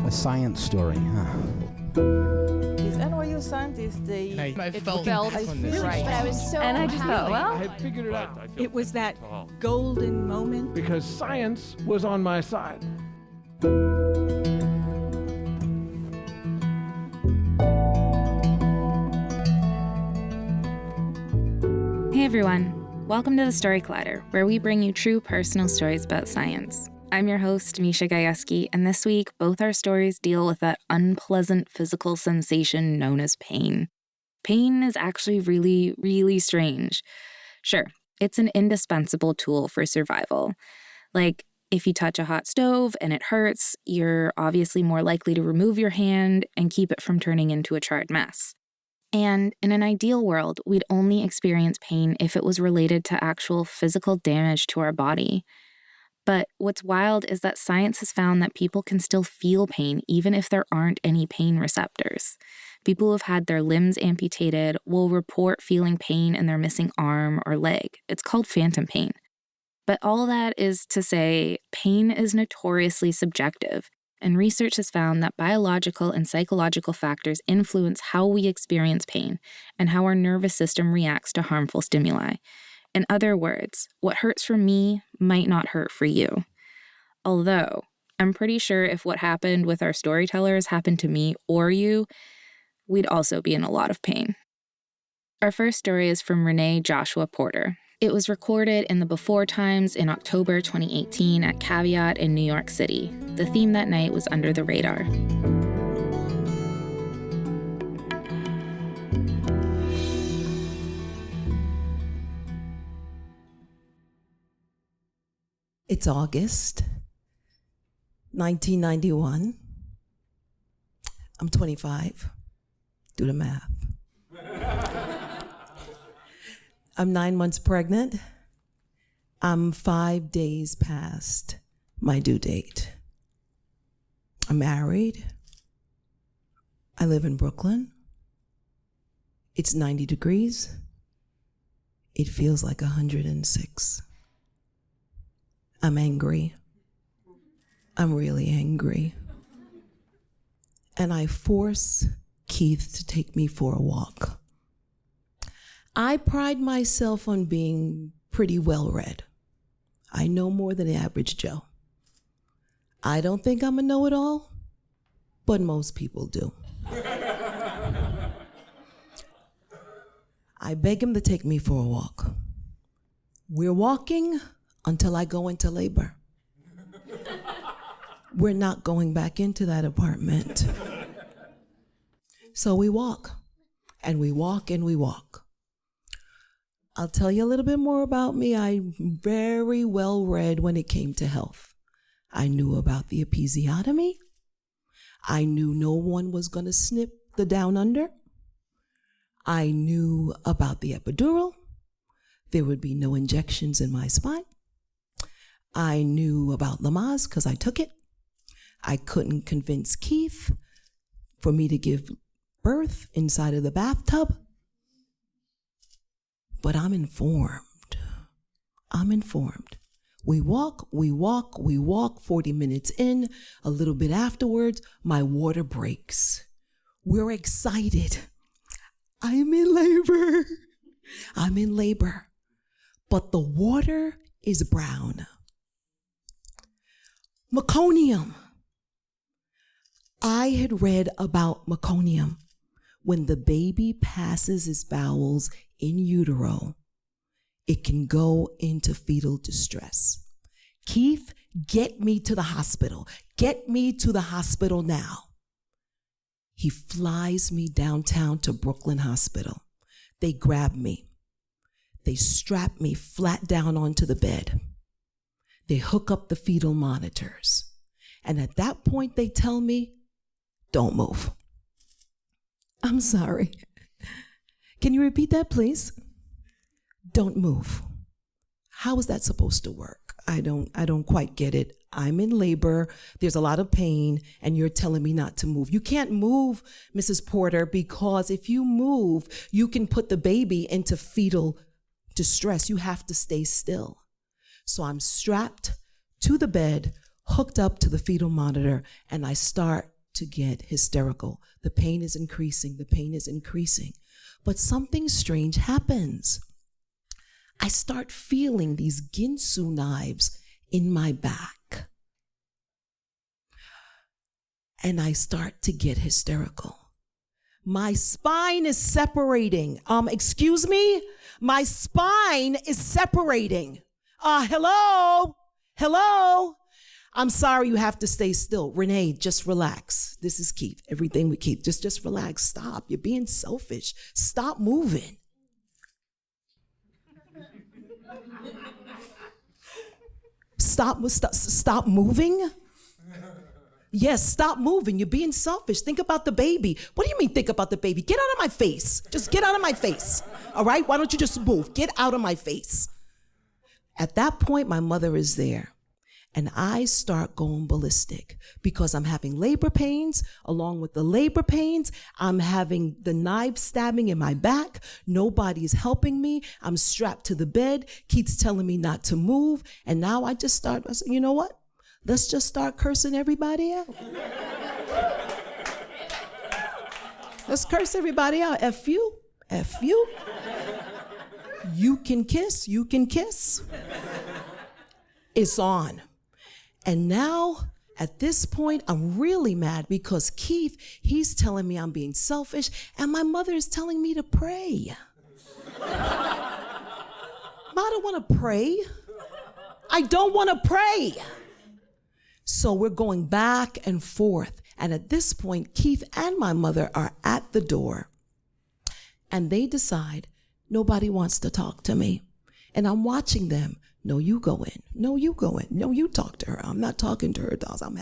A science story, huh? These NYU scientists, I felt really right. But I was so And I just thought, well, I had figured it out It was that golden moment. because science was on my side. Hey everyone, welcome to the Story Collider, where we bring you true personal stories about science. I'm your host, Misha Gajewski, and this week, both our stories deal with that unpleasant physical sensation known as pain. Pain is actually really, really strange. Sure, it's an indispensable tool for survival. Like, if you touch a hot stove and it hurts, you're obviously more likely to remove your hand and keep it from turning into a charred mess. And in an ideal world, we'd only experience pain if it was related to actual physical damage to our body. But what's wild is that science has found that people can still feel pain even if there aren't any pain receptors. People who have had their limbs amputated will report feeling pain in their missing arm or leg. It's called phantom pain. But all that is to say, pain is notoriously subjective, and research has found that biological and psychological factors influence how we experience pain and how our nervous system reacts to harmful stimuli. In other words, what hurts for me might not hurt for you. Although, I'm pretty sure if what happened with our storytellers happened to me or you, we'd also be in a lot of pain. Our first story is from Renee Joshua-Porter. It was recorded in the Before Times in October 2018 at Caveat in New York City. The theme that night was Under the Radar. It's August 1991. I'm 25. Do the math. I'm 9 months pregnant. I'm 5 days past my due date. I'm married. I live in Brooklyn. It's 90 degrees. It feels like 106. I'm angry. I'm really angry. And I force Keith to take me for a walk. I pride myself on being pretty well-read. I know more than the average Joe. I don't think I'm a know-it-all, but most people do. I beg him to take me for a walk. We're walking until I go into labor. We're not going back into that apartment. So we walk, and we walk, and we walk. I'll tell you a little bit more about me. I'm very well read when it came to health. I knew about the episiotomy. I knew no one was going to snip the down under. I knew about the epidural. There would be no injections in my spine. I knew about Lamaze because I took it. I couldn't convince Keith for me to give birth inside of the bathtub. But I'm informed. I'm informed. We walk, 40 minutes in. A little bit afterwards, my water breaks. We're excited. I'm in labor. I'm in labor. But the water is brown. Meconium. I had read about meconium. When the baby passes his bowels in utero, it can go into fetal distress. Keith, get me to the hospital. Get me to the hospital now. He flies me downtown to Brooklyn Hospital. They grab me. They strap me flat down onto the bed. They hook up the fetal monitors. And at that point, they tell me, don't move. I'm sorry. Can you repeat that, please? Don't move. How is that supposed to work? I don't quite get it. I'm in labor. There's a lot of pain, and you're telling me not to move. You can't move, Mrs. Porter, because if you move, you can put the baby into fetal distress. You have to stay still. So I'm strapped to the bed, hooked up to the fetal monitor, and I start to get hysterical. The pain is increasing. The pain is increasing. But something strange happens. I start feeling these ginsu knives in my back. And I start to get hysterical. My spine is separating. Excuse me? My spine is separating. Hello? Hello? I'm sorry, you have to stay still. Renee, just relax. This is Keith. Everything with Keith. Just relax. Stop. You're being selfish. Stop moving. Stop moving? Yes, stop moving. You're being selfish. Think about the baby. What do you mean think about the baby? Get out of my face. Just get out of my face. All right? Why don't you just move? Get out of my face. At that point, my mother is there. And I start going ballistic because I'm having labor pains. Along with the labor pains, I'm having the knife stabbing in my back. Nobody's helping me. I'm strapped to the bed. Keith's telling me not to move. And now I said, you know what? Let's just start cursing everybody out. Let's curse everybody out. F you. F you. You can kiss. You can kiss. It's on. And now, at this point, I'm really mad because Keith, he's telling me I'm being selfish, and my mother is telling me to pray. I don't want to pray. I don't want to pray. So we're going back and forth. And at this point, Keith and my mother are at the door. And they decide nobody wants to talk to me. And I'm watching them. No, you go in. No, you go in. No, you talk to her. I'm not talking to her, dolls. I'm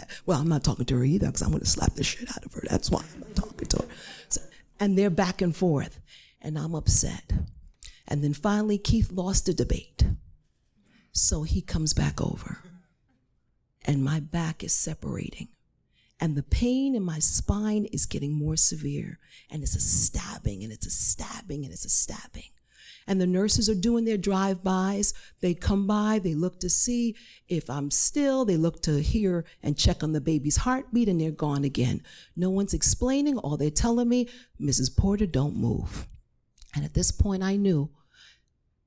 not talking to her either because I'm going to slap the shit out of her. That's why I'm not talking to her. So, and they're back and forth. And I'm upset. And then finally, Keith lost the debate. So he comes back over. And my back is separating. And the pain in my spine is getting more severe. And it's a stabbing, and it's a stabbing, and it's a stabbing. And the nurses are doing their drive-bys. They come by, they look to see if I'm still, they look to hear and check on the baby's heartbeat, and they're gone again. No one's explaining. All they're telling me, Mrs. Porter, don't move. And at this point, I knew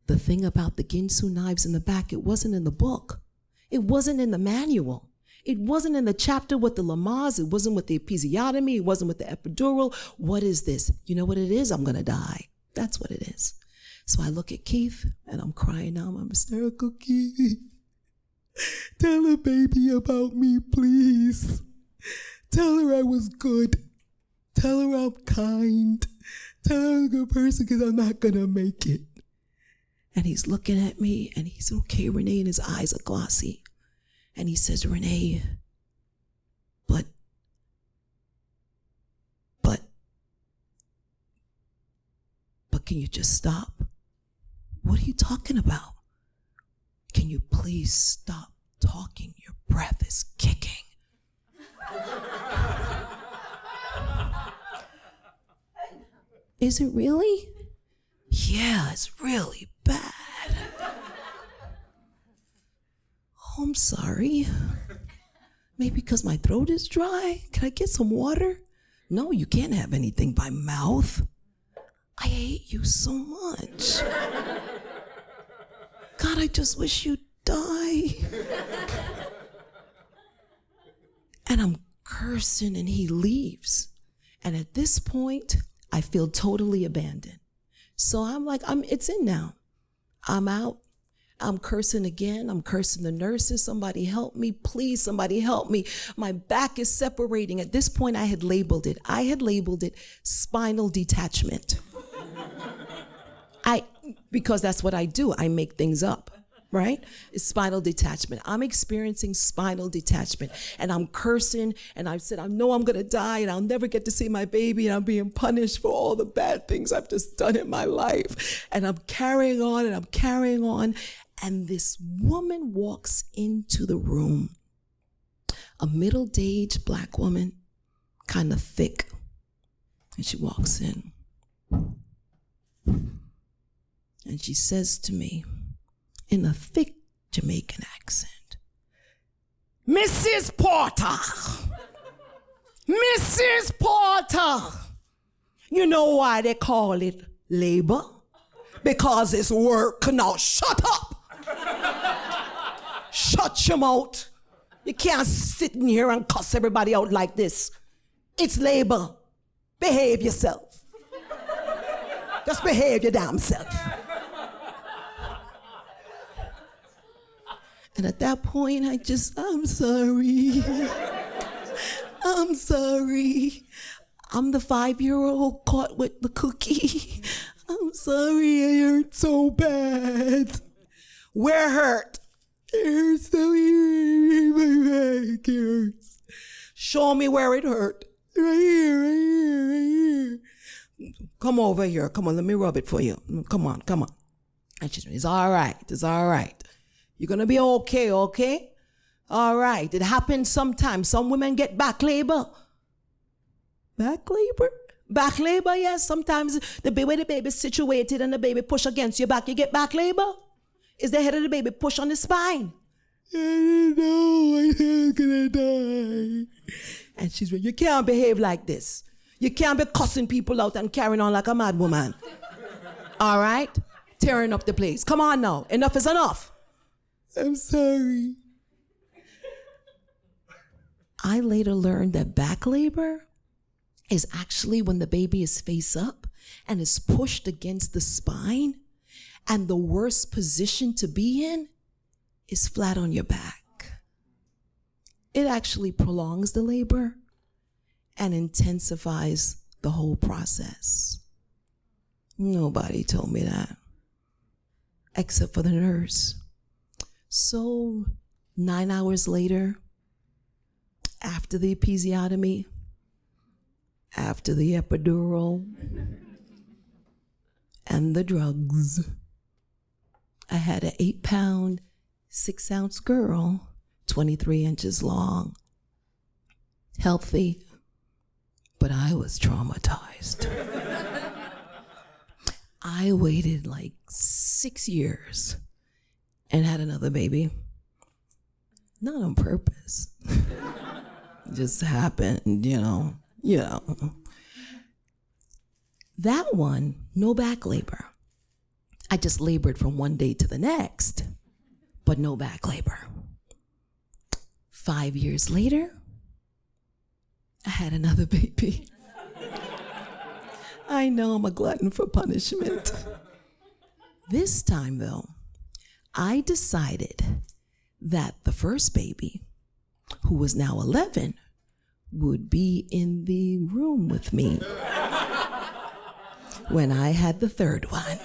the thing about the ginsu knives in the back, it wasn't in the book. It wasn't in the manual. It wasn't in the chapter with the Lamaze. It wasn't with the episiotomy. It wasn't with the epidural. What is this? You know what it is? I'm going to die. That's what it is. So I look at Keith, and I'm crying now. I'm hysterical. Keith, tell the baby about me, please. Tell her I was good. Tell her I'm kind. Tell her I'm a good person because I'm not going to make it. And he's looking at me, and he's okay, Renee, and his eyes are glossy. And he says, Renee, but can you just stop? What are you talking about? Can you please stop talking? Your breath is kicking. Is it really? Yeah, it's really bad. Oh, I'm sorry. Maybe because my throat is dry. Can I get some water? No, you can't have anything by mouth. I hate you so much. God, I just wish you'd die. And I'm cursing, and he leaves. And at this point, I feel totally abandoned. So I'm like, it's in now. I'm out. I'm cursing again. I'm cursing the nurses. Somebody help me. Please, somebody help me. My back is separating. At this point, I had labeled it. Spinal detachment. Because that's what I do. I make things up, right? It's spinal detachment. I'm experiencing spinal detachment, and I'm cursing, and I said, I know I'm going to die, and I'll never get to see my baby, and I'm being punished for all the bad things I've just done in my life. And I'm carrying on, and I'm carrying on. And this woman walks into the room, a middle-aged black woman, kind of thick. And she walks in. And she says to me in a thick Jamaican accent, Mrs. Porter, Mrs. Porter, you know why they call it labor? Because it's work. Now shut up. Shut your mouth. You can't sit in here and cuss everybody out like this. It's labor. Behave yourself. Just behave your damn self. And at that point, I'm sorry. I'm sorry. I'm the 5-year-old caught with the cookie. I'm sorry, I hurt so bad. Where hurt? It hurts so here. My back hurts. Show me where it hurt. Right here, right here, right here. Come over here. Come on, let me rub it for you. Come on. And she's, it's all right. It's all right. You're going to be okay, okay? All right. It happens sometimes. Some women get back labor. Back labor? Back labor, yes. Sometimes the way the baby's situated and the baby push against your back, you get back labor. Is the head of the baby push on the spine? I didn't know I was going to die. And she's like, you can't behave like this. You can't be cussing people out and carrying on like a mad woman. All right? Tearing up the place. Come on now. Enough is enough. I'm sorry. I later learned that back labor is actually when the baby is face up and is pushed against the spine, and the worst position to be in is flat on your back. It actually prolongs the labor and intensifies the whole process. Nobody told me that, except for the nurse. So 9 hours later, after the episiotomy, after the epidural, and the drugs, I had an 8-pound, 6-ounce girl, 23 inches long, healthy, but I was traumatized. I waited like 6 years and had another baby. Not on purpose. Just happened, you know. That one, no back labor. I just labored from one day to the next, but no back labor. 5 years later, I had another baby. I know I'm a glutton for punishment. This time, though, I decided that the first baby, who was now 11, would be in the room with me when I had the third one.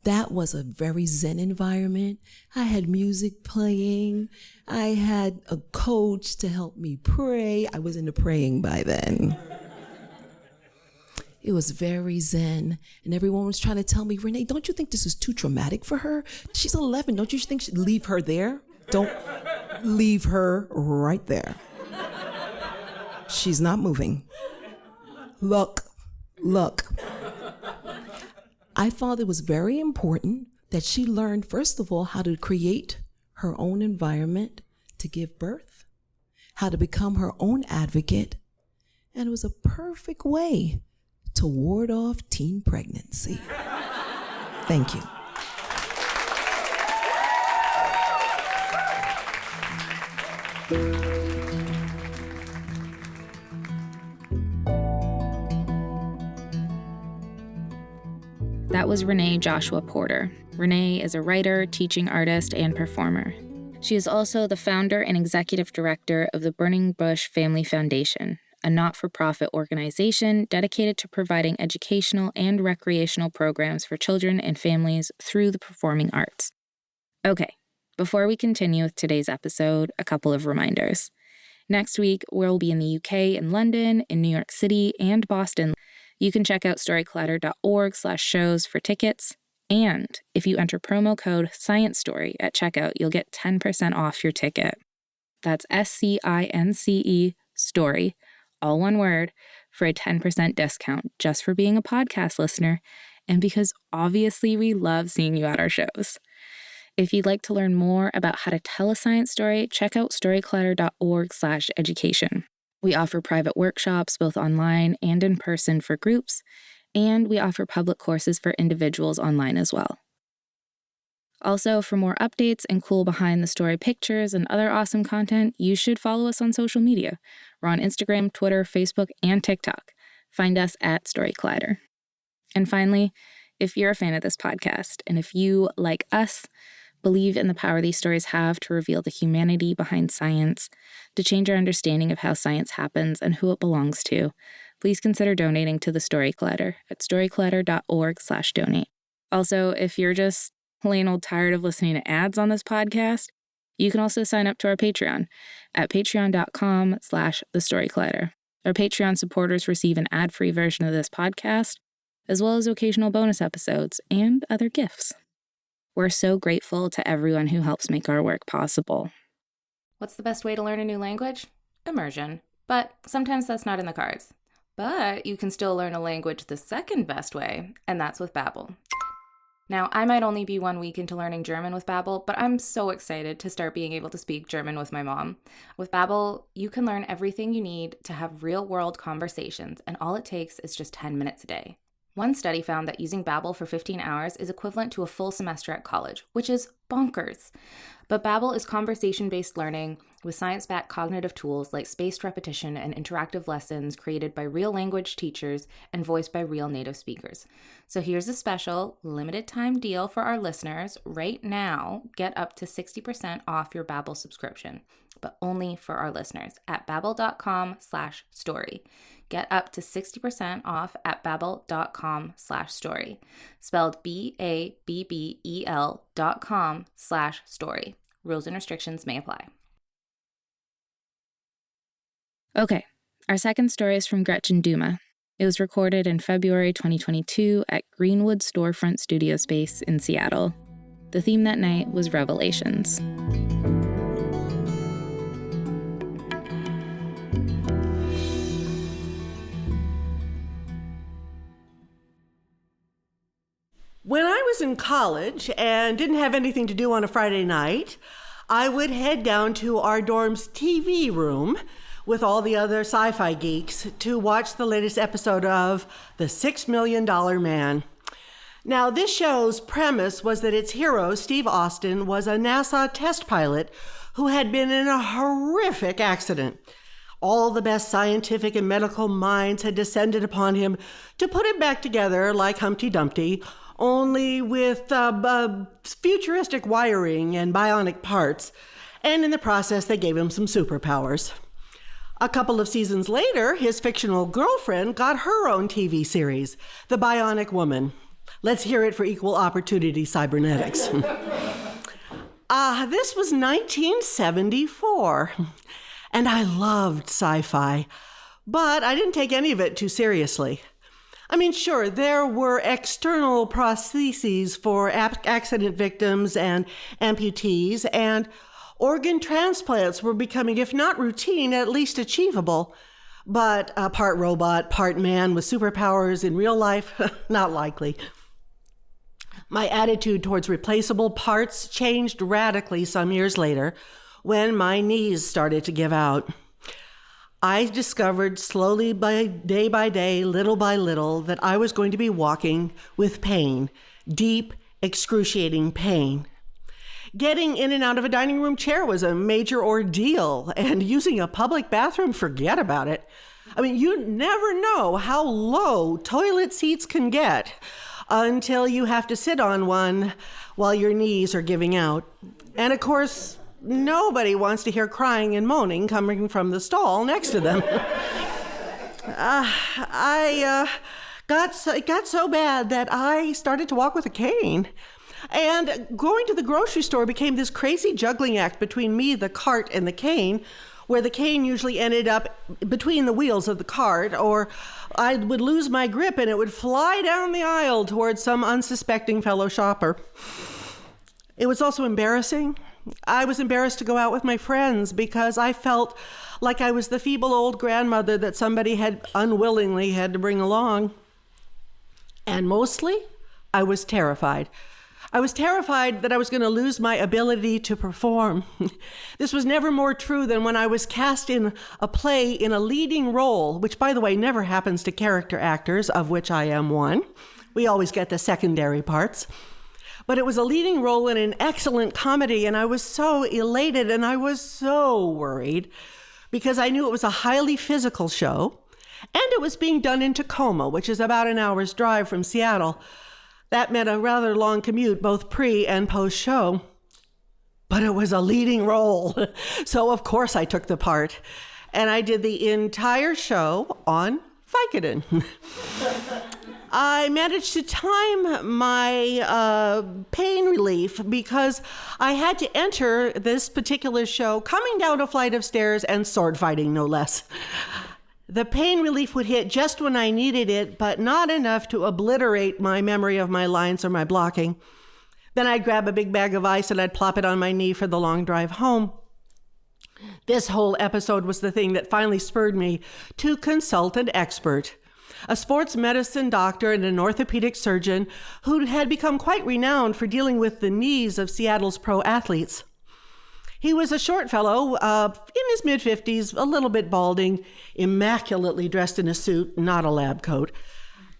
That was a very zen environment. I had music playing. I had a coach to help me pray. I was into praying by then. It was very zen, and everyone was trying to tell me, Renee, don't you think this is too traumatic for her? She's 11. Don't you think she'd leave her there? Don't leave her right there. She's not moving. Look. I thought it was very important that she learned, first of all, how to create her own environment to give birth, how to become her own advocate, and it was a perfect way to ward off teen pregnancy. Thank you. That was Renee Joshua-Porter. Renee is a writer, teaching artist, and performer. She is also the founder and executive director of the Burning Bush Family Foundation, a not-for-profit organization dedicated to providing educational and recreational programs for children and families through the performing arts. Okay, before we continue with today's episode, a couple of reminders. Next week, we'll be in the UK and London, in New York City, and Boston. You can check out storyclatter.org/shows for tickets. And if you enter promo code ScienceStory at checkout, you'll get 10% off your ticket. That's SCINCE story, all one word, for a 10% discount just for being a podcast listener and because obviously we love seeing you at our shows. If you'd like to learn more about how to tell a science story, check out storyclatter.org/education. We offer private workshops, both online and in person for groups, and we offer public courses for individuals online as well. Also, for more updates and cool behind-the-story pictures and other awesome content, you should follow us on social media. We're on Instagram, Twitter, Facebook, and TikTok. Find us at Storyclatter. And finally, if you're a fan of this podcast, and if you, like us, believe in the power these stories have to reveal the humanity behind science, to change our understanding of how science happens and who it belongs to, please consider donating to the Storyclatter at storyclatter.org/donate. Also, if you're just plain old tired of listening to ads on this podcast, you can also sign up to our Patreon at patreon.com/thestoryclatter. Our Patreon supporters receive an ad-free version of this podcast, as well as occasional bonus episodes and other gifts. We're so grateful to everyone who helps make our work possible. What's the best way to learn a new language? Immersion. But sometimes that's not in the cards. But you can still learn a language the second best way, and that's with Babbel. Now, I might only be 1 week into learning German with Babbel, but I'm so excited to start being able to speak German with my mom. With Babbel, you can learn everything you need to have real-world conversations, and all it takes is just 10 minutes a day. One study found that using Babbel for 15 hours is equivalent to a full semester at college, which is bonkers. But Babbel is conversation-based learning with science-backed cognitive tools like spaced repetition and interactive lessons created by real language teachers and voiced by real native speakers. So here's a special limited-time deal for our listeners. Right now, get up to 60% off your Babbel subscription, but only for our listeners at babbel.com/story. Get up to 60% off at babbel.com/story. Spelled BABBEL.com/story. Rules and restrictions may apply. Okay, our second story is from Gretchen Douma. It was recorded in February 2022 at Greenwood Storefront Studio Space in Seattle. The theme that night was Revelations. When I was in college and didn't have anything to do on a Friday night, I would head down to our dorm's TV room with all the other sci-fi geeks to watch the latest episode of The $6 Million Man. Now, this show's premise was that its hero, Steve Austin, was a NASA test pilot who had been in a horrific accident. All the best scientific and medical minds had descended upon him to put him back together like Humpty Dumpty, only with futuristic wiring and bionic parts, and in the process they gave him some superpowers. A couple of seasons later, his fictional girlfriend got her own TV series, The Bionic Woman. Let's hear it for equal opportunity cybernetics. This was 1974, and I loved sci-fi, but I didn't take any of it too seriously. I mean, sure, there were external prostheses for accident victims and amputees, and organ transplants were becoming, if not routine, at least achievable. But part robot, part man with superpowers in real life, not likely. My attitude towards replaceable parts changed radically some years later when my knees started to give out. I discovered slowly by day, little by little, that I was going to be walking with pain, deep, excruciating pain. Getting in and out of a dining room chair was a major ordeal, and using a public bathroom, forget about it. I mean, you never know how low toilet seats can get until you have to sit on one while your knees are giving out. And of course, nobody wants to hear crying and moaning coming from the stall next to them. It got so bad that I started to walk with a cane. And going to the grocery store became this crazy juggling act between me, the cart, and the cane, where the cane usually ended up between the wheels of the cart, or I would lose my grip and it would fly down the aisle towards some unsuspecting fellow shopper. It was also embarrassing. I was embarrassed to go out with my friends because I felt like I was the feeble old grandmother that somebody had unwillingly had to bring along. And mostly, I was terrified. I was terrified that I was going to lose my ability to perform. This was never more true than when I was cast in a play in a leading role, which, by the way, never happens to character actors, of which I am one. We always get the secondary parts. But it was a leading role in an excellent comedy, and I was so elated and I was so worried because I knew it was a highly physical show, and it was being done in Tacoma, which is about an hour's drive from Seattle. That meant a rather long commute, both pre and post show. But it was a leading role. So of course I took the part. And I did the entire show on Vicodin. I managed to time my pain relief because I had to enter this particular show coming down a flight of stairs and sword fighting, no less. The pain relief would hit just when I needed it, but not enough to obliterate my memory of my lines or my blocking. Then I'd grab a big bag of ice and I'd plop it on my knee for the long drive home. This whole episode was the thing that finally spurred me to consult an expert, a sports medicine doctor and an orthopedic surgeon who had become quite renowned for dealing with the knees of Seattle's pro athletes. He was a short fellow, in his mid-50s, a little bit balding, immaculately dressed in a suit, not a lab coat.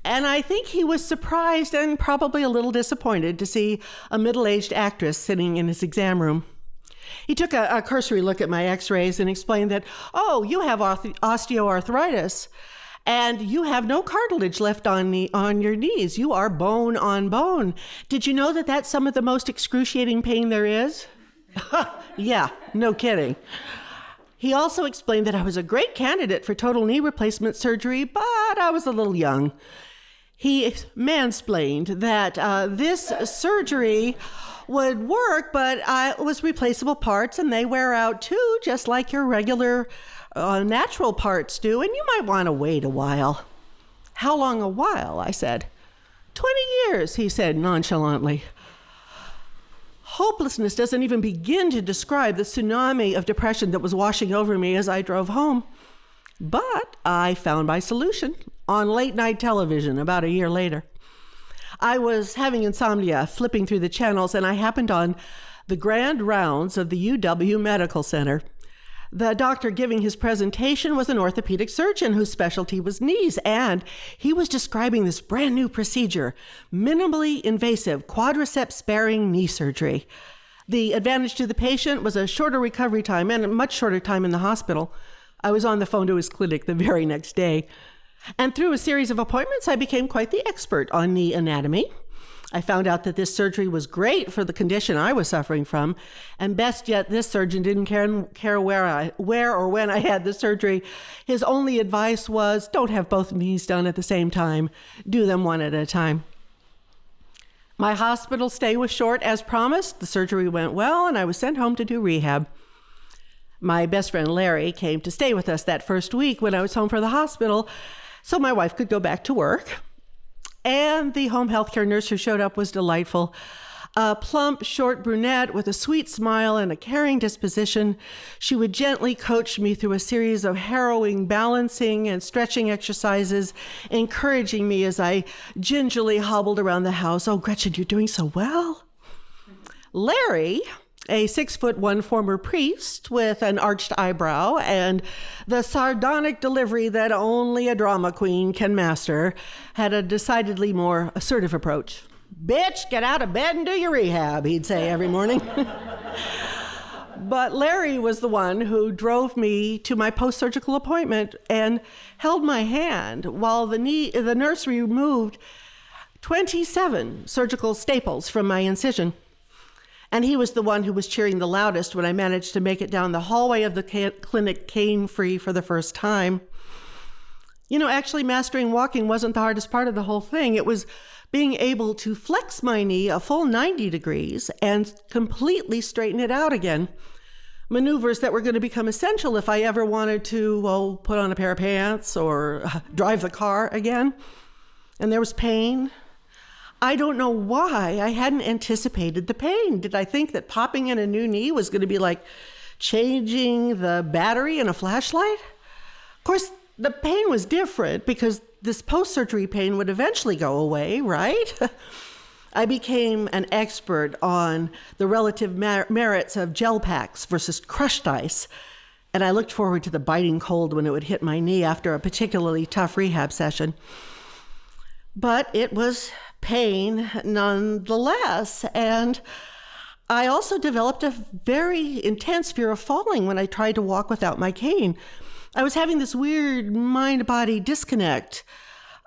And I think he was surprised and probably a little disappointed to see a middle-aged actress sitting in his exam room. He took a cursory look at my x-rays and explained that, oh, you have osteoarthritis, and you have no cartilage left on your knees. You are bone on bone. Did you know that that's some of the most excruciating pain there is? Yeah, no kidding. He also explained that I was a great candidate for total knee replacement surgery, but I was a little young. He mansplained that this surgery would work, but it was replaceable parts and they wear out too, just like your regular natural parts do, and you might want to wait a while. How long a while? I said. 20 years, he said nonchalantly. Hopelessness doesn't even begin to describe the tsunami of depression that was washing over me as I drove home. But I found my solution on late night television about a year later. I was having insomnia, flipping through the channels, and I happened on the grand rounds of the UW Medical Center. The doctor giving his presentation was an orthopedic surgeon whose specialty was knees, and he was describing this brand new procedure, minimally invasive quadriceps-sparing knee surgery. The advantage to the patient was a shorter recovery time and a much shorter time in the hospital. I was on the phone to his clinic the very next day. And through a series of appointments, I became quite the expert on knee anatomy. I found out that this surgery was great for the condition I was suffering from, and best yet, this surgeon didn't care where or when I had the surgery. His only advice was, don't have both knees done at the same time. Do them one at a time. My hospital stay was short as promised. The surgery went well, and I was sent home to do rehab. My best friend Larry came to stay with us that first week when I was home from the hospital, so my wife could go back to work. And the home health care nurse who showed up was delightful. A plump, short brunette with a sweet smile and a caring disposition. She would gently coach me through a series of harrowing balancing and stretching exercises, encouraging me as I gingerly hobbled around the house. Oh, Gretchen, you're doing so well. Larry, a 6'1" former priest with an arched eyebrow and the sardonic delivery that only a drama queen can master, had a decidedly more assertive approach. Bitch, get out of bed and do your rehab, he'd say every morning. But Larry was the one who drove me to my post-surgical appointment and held my hand while the nurse removed 27 surgical staples from my incision. And he was the one who was cheering the loudest when I managed to make it down the hallway of the clinic cane-free for the first time. You know, actually mastering walking wasn't the hardest part of the whole thing. It was being able to flex my knee a full 90 degrees and completely straighten it out again. Maneuvers that were going to become essential if I ever wanted to, put on a pair of pants or drive the car again. And there was pain. I don't know why I hadn't anticipated the pain. Did I think that popping in a new knee was going to be like changing the battery in a flashlight? Of course, the pain was different because this post-surgery pain would eventually go away, right? I became an expert on the relative merits of gel packs versus crushed ice, and I looked forward to the biting cold when it would hit my knee after a particularly tough rehab session. But it was pain nonetheless, and I also developed a very intense fear of falling when I tried to walk without my cane. I was having this weird mind-body disconnect.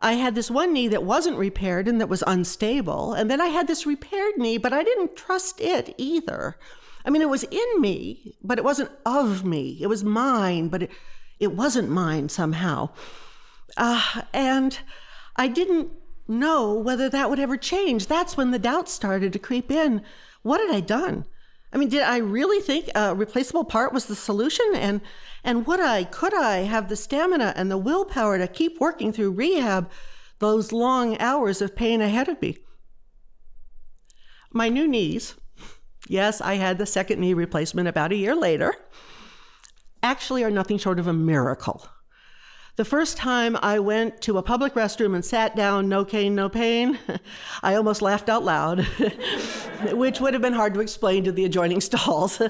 I had this one knee that wasn't repaired and that was unstable, and then I had this repaired knee, but I didn't trust it either. I mean, it was in me, but it wasn't of me. It was mine, but it wasn't mine somehow. And I didn't know whether that would ever change. That's when the doubt started to creep in. What had I done? I mean, did I really think a replaceable part was the solution? And could I have the stamina and the willpower to keep working through rehab those long hours of pain ahead of me? My new knees, yes, I had the second knee replacement about a year later, actually are nothing short of a miracle. The first time I went to a public restroom and sat down, no cane, no pain, I almost laughed out loud, which would have been hard to explain to the adjoining stalls.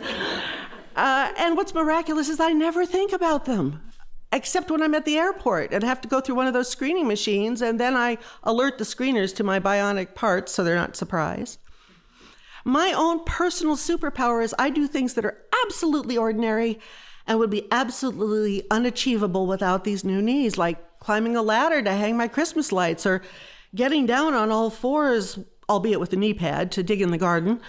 And what's miraculous is I never think about them, except when I'm at the airport and have to go through one of those screening machines, and then I alert the screeners to my bionic parts so they're not surprised. My own personal superpower is I do things that are absolutely ordinary and would be absolutely unachievable without these new knees, like climbing a ladder to hang my Christmas lights or getting down on all fours, albeit with a knee pad, to dig in the garden,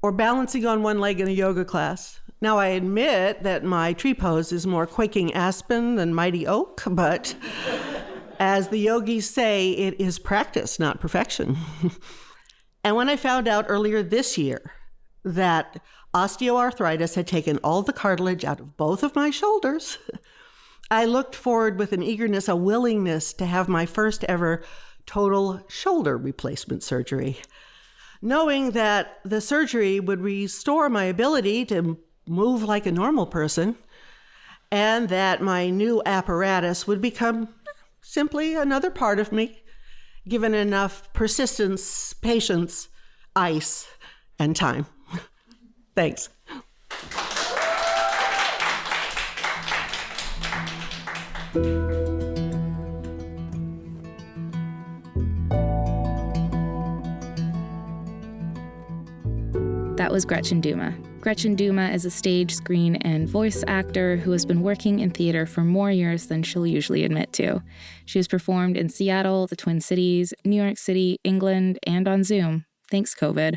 or balancing on one leg in a yoga class. Now, I admit that my tree pose is more quaking aspen than mighty oak, but as the yogis say, it is practice, not perfection. And when I found out earlier this year that osteoarthritis had taken all the cartilage out of both of my shoulders, I looked forward with an eagerness, a willingness to have my first ever total shoulder replacement surgery, knowing that the surgery would restore my ability to move like a normal person, and that my new apparatus would become simply another part of me, given enough persistence, patience, ice, and time. Thanks. That was Gretchen Douma. Gretchen Douma is a stage, screen, and voice actor who has been working in theater for more years than she'll usually admit to. She has performed in Seattle, the Twin Cities, New York City, England, and on Zoom. Thanks, COVID.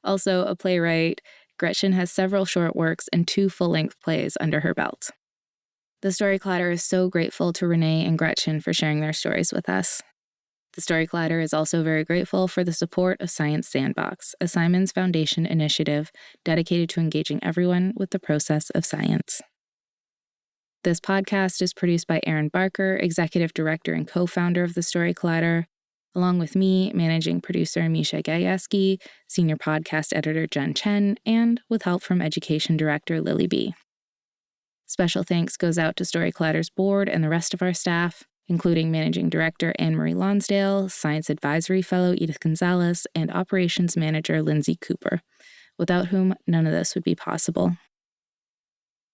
Also a playwright, Gretchen has several short works and 2 full-length plays under her belt. The Story Clatter is so grateful to Renee and Gretchen for sharing their stories with us. The Story Clatter is also very grateful for the support of Science Sandbox, a Simons Foundation initiative dedicated to engaging everyone with the process of science. This podcast is produced by Erin Barker, executive director and co-founder of The Story Clatter, along with me, managing producer Misha Gajewski, senior podcast editor Jen Chen, and with help from education director Lily B. Special thanks goes out to Story Clatter's board and the rest of our staff, including managing director Anne-Marie Lonsdale, science advisory fellow Edith Gonzalez, and operations manager Lindsay Cooper, without whom none of this would be possible.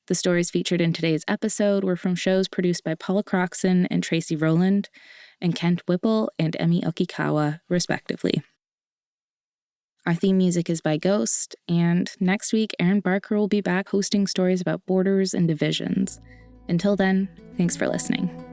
The stories featured in today's episode were from shows produced by Paula Croxon and Tracy Rowland, and Kent Whipple and Emi Okikawa, respectively. Our theme music is by Ghost, and next week, Erin Barker will be back hosting stories about borders and divisions. Until then, thanks for listening.